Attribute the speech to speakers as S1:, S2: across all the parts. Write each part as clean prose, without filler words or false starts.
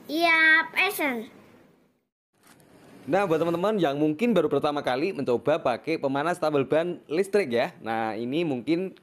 S1: Iya, Esen.
S2: Nah, buat teman-teman yang mungkin baru pertama kali mencoba pakai pemanas tabel ban listrik ya. Nah, ini mungkin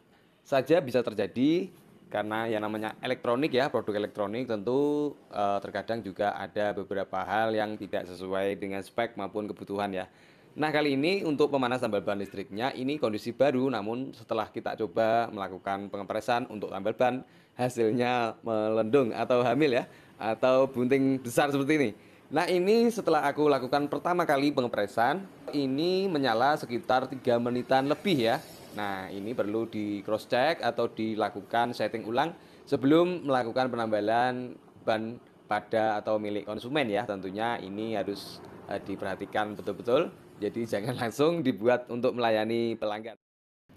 S2: saja bisa terjadi karena yang namanya elektronik ya, produk elektronik tentu terkadang juga ada beberapa hal yang tidak sesuai dengan spek maupun kebutuhan ya. Nah, kali ini untuk pemanas tambal ban listriknya ini kondisi baru, namun setelah kita coba melakukan pengepresan untuk tambal ban, hasilnya melendung atau hamil ya, atau bunting besar seperti ini. Nah, ini setelah aku lakukan pertama kali pengepresan, ini menyala sekitar 3 menitan lebih ya. Nah, ini perlu di cross check atau dilakukan setting ulang sebelum melakukan penambalan ban pada atau milik konsumen ya. Tentunya ini harus diperhatikan betul-betul. Jadi jangan langsung dibuat untuk melayani pelanggan.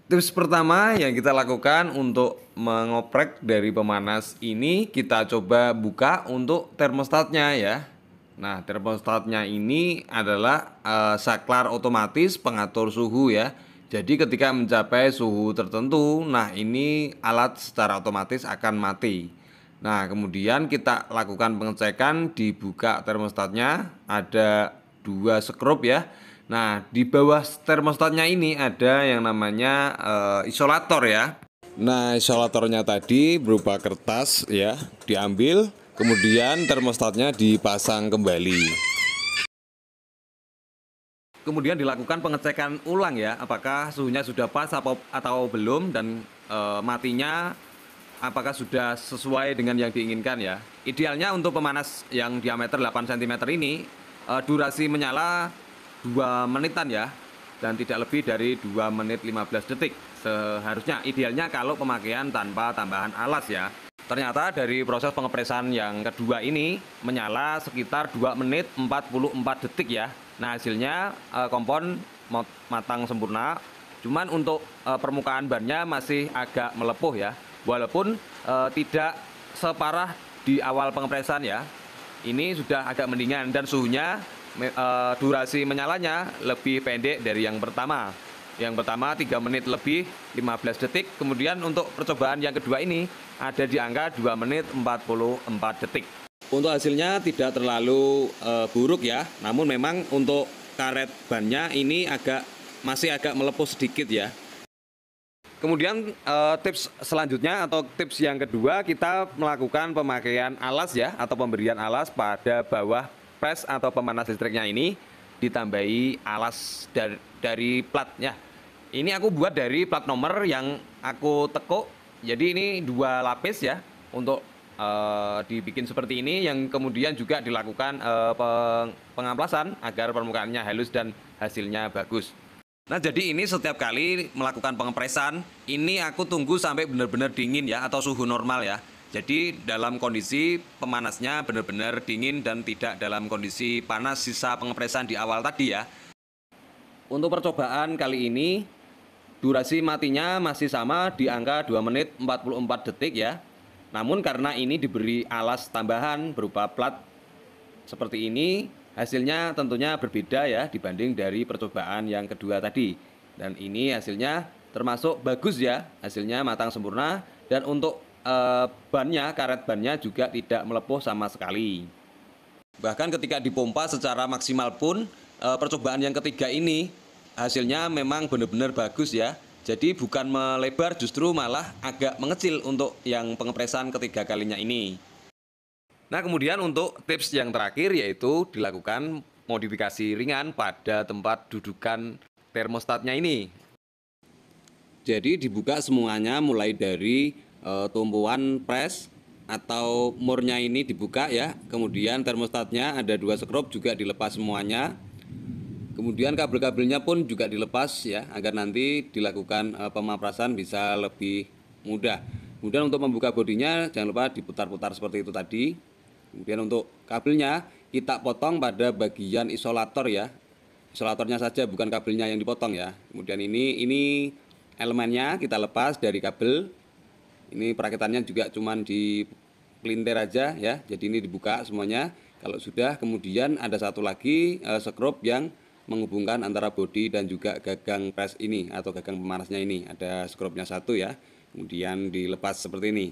S2: Tips pertama yang kita lakukan untuk mengoprek dari pemanas ini, kita coba buka untuk termostatnya ya. Nah, termostatnya ini adalah saklar otomatis pengatur suhu ya. Jadi ketika mencapai suhu tertentu, nah ini alat secara otomatis akan mati. Nah, kemudian kita lakukan pengecekan, dibuka termostatnya, ada 2 skrup ya. Nah, di bawah termostatnya ini ada yang namanya isolator ya. Nah, isolatornya tadi berupa kertas ya, diambil, kemudian termostatnya dipasang kembali. Kemudian dilakukan pengecekan ulang ya, apakah suhunya sudah pas atau belum, dan matinya apakah sudah sesuai dengan yang diinginkan ya. Idealnya untuk pemanas yang diameter 8 cm ini durasi menyala 2 menitan ya, dan tidak lebih dari 2 menit 15 detik seharusnya. Idealnya kalau pemakaian tanpa tambahan alas ya. Ternyata dari proses pengepresan yang kedua ini menyala sekitar 2 menit 44 detik ya. Nah, hasilnya kompon matang sempurna. Cuman untuk permukaan bannya masih agak melepuh ya. Walaupun tidak separah di awal pengepresan ya. Ini sudah agak mendingan dan suhunya durasi menyalanya lebih pendek dari yang pertama. Yang pertama 3 menit lebih 15 detik. Kemudian untuk percobaan yang kedua ini ada di angka 2 menit 44 detik. Untuk hasilnya tidak terlalu buruk ya. Namun memang untuk karet bannya ini masih agak melepuh sedikit ya. Kemudian tips selanjutnya atau tips yang kedua, kita melakukan pemakaian alas ya, atau pemberian alas pada bawah pres atau pemanas listriknya ini, ditambahi alas dari platnya. Ini aku buat dari plat nomor yang aku tekuk. Jadi ini 2 lapis ya untuk dibikin seperti ini, yang kemudian juga dilakukan pengamplasan agar permukaannya halus dan hasilnya bagus. Nah, jadi ini setiap kali melakukan pengepresan, ini aku tunggu sampai benar-benar dingin ya, atau suhu normal ya. Jadi dalam kondisi pemanasnya benar-benar dingin dan tidak dalam kondisi panas sisa pengepresan di awal tadi ya. Untuk percobaan kali ini, durasi matinya masih sama di angka 2 menit 44 detik ya. Namun karena ini diberi alas tambahan berupa plat seperti ini, hasilnya tentunya berbeda ya dibanding dari percobaan yang kedua tadi. Dan ini hasilnya termasuk bagus ya, hasilnya matang sempurna, dan untuk bannya, karet bannya juga tidak melepuh sama sekali. Bahkan ketika dipompa secara maksimal pun, percobaan yang ketiga ini hasilnya memang benar-benar bagus ya. Jadi bukan melebar, justru malah agak mengecil untuk yang pengepresan ketiga kalinya ini. Nah, kemudian untuk tips yang terakhir yaitu dilakukan modifikasi ringan pada tempat dudukan termostatnya ini. Jadi dibuka semuanya mulai dari tumpuan pres atau murnya ini dibuka ya. Kemudian termostatnya ada 2 skrup juga dilepas semuanya. Kemudian kabel-kabelnya pun juga dilepas ya, agar nanti dilakukan pemaprasan bisa lebih mudah. Kemudian untuk membuka bodinya jangan lupa diputar-putar seperti itu tadi. Kemudian untuk kabelnya kita potong pada bagian isolator ya. Isolatornya saja, bukan kabelnya yang dipotong ya. Kemudian ini elemennya kita lepas dari kabel. Ini perakitannya juga cuman di pelintir aja ya. Jadi ini dibuka semuanya. Kalau sudah, kemudian ada satu lagi skrup yang menghubungkan antara bodi dan juga gagang pres ini atau gagang pemanasnya ini. Ada skrupnya satu ya. Kemudian dilepas seperti ini.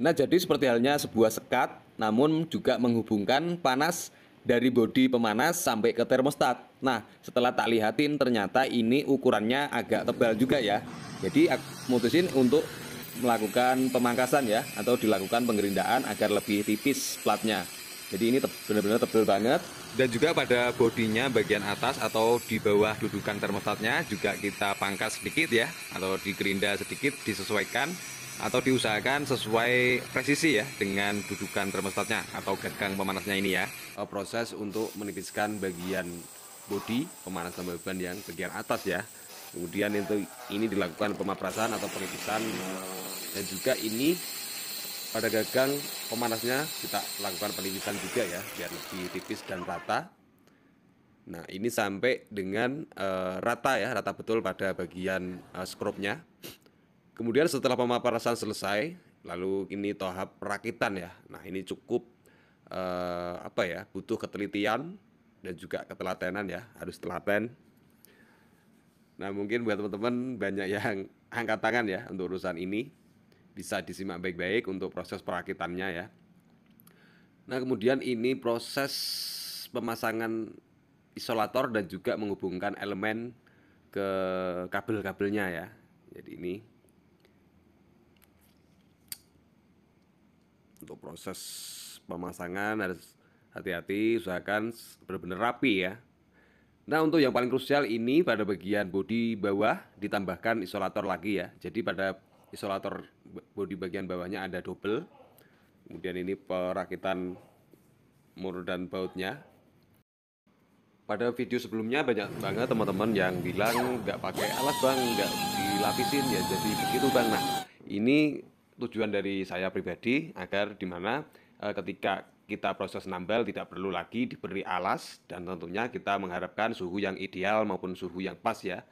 S2: Nah, jadi seperti halnya sebuah sekat, namun juga menghubungkan panas dari bodi pemanas sampai ke termostat. Nah, setelah tak lihatin ternyata ini ukurannya agak tebal juga ya. Jadi aku mutusin untuk melakukan pemangkasan ya, atau dilakukan pengerindaan agar lebih tipis platnya. Jadi ini benar-benar tebal banget. Dan juga pada bodinya bagian atas atau di bawah dudukan termostatnya juga kita pangkas sedikit ya, atau digerinda sedikit, disesuaikan atau diusahakan sesuai presisi ya dengan dudukan termostatnya atau gagang pemanasnya ini ya. Proses untuk menipiskan bagian bodi pemanas tambal ban yang bagian atas ya. Kemudian ini dilakukan pemaprasan atau penipisan, dan juga ini pada gagang pemanasnya kita lakukan penipisan juga ya biar lebih tipis dan rata. Nah, ini sampai dengan rata ya, rata betul pada bagian skrupnya. Kemudian setelah pemaparasan selesai, lalu ini tahap perakitan ya. Nah, ini cukup butuh ketelitian dan juga ketelatenan ya, harus telaten. Nah, mungkin buat teman-teman banyak yang angkat tangan ya untuk urusan ini. Bisa disimak baik-baik untuk proses perakitannya ya. Nah, kemudian ini proses pemasangan isolator dan juga menghubungkan elemen ke kabel-kabelnya ya. Jadi ini untuk proses pemasangan harus hati-hati, usahakan benar-benar rapi ya. Nah, untuk yang paling krusial ini pada bagian bodi bawah ditambahkan isolator lagi ya. Jadi pada isolator bodi bagian bawahnya ada double. Kemudian ini perakitan mur dan bautnya. Pada video sebelumnya banyak banget teman-teman yang bilang nggak pakai alas bang, nggak dilapisin ya, jadi begitu bang. Nah, ini tujuan dari saya pribadi agar dimana ketika kita proses nambal tidak perlu lagi diberi alas, dan tentunya kita mengharapkan suhu yang ideal maupun suhu yang pas ya,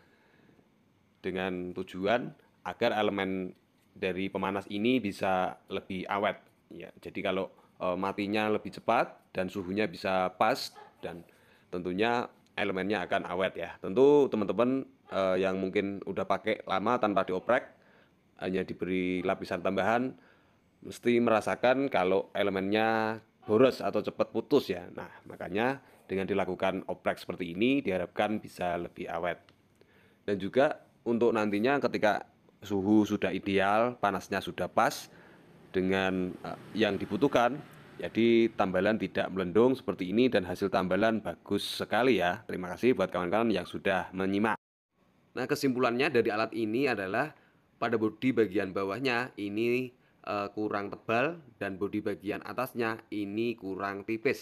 S2: dengan tujuan agar elemen dari pemanas ini bisa lebih awet ya. Jadi kalau matinya lebih cepat dan suhunya bisa pas, dan tentunya elemennya akan awet ya. Tentu teman-teman yang mungkin udah pakai lama tanpa dioprek, hanya diberi lapisan tambahan, mesti merasakan kalau elemennya boros atau cepat putus ya. Nah, makanya dengan dilakukan oprek seperti ini diharapkan bisa lebih awet. Dan juga untuk nantinya ketika suhu sudah ideal, panasnya sudah pas dengan yang dibutuhkan, jadi tambalan tidak melendung seperti ini dan hasil tambalan bagus sekali ya. Terima kasih buat kawan-kawan yang sudah menyimak. Nah, kesimpulannya dari alat ini adalah pada bodi bagian bawahnya ini kurang tebal dan bodi bagian atasnya ini kurang tipis.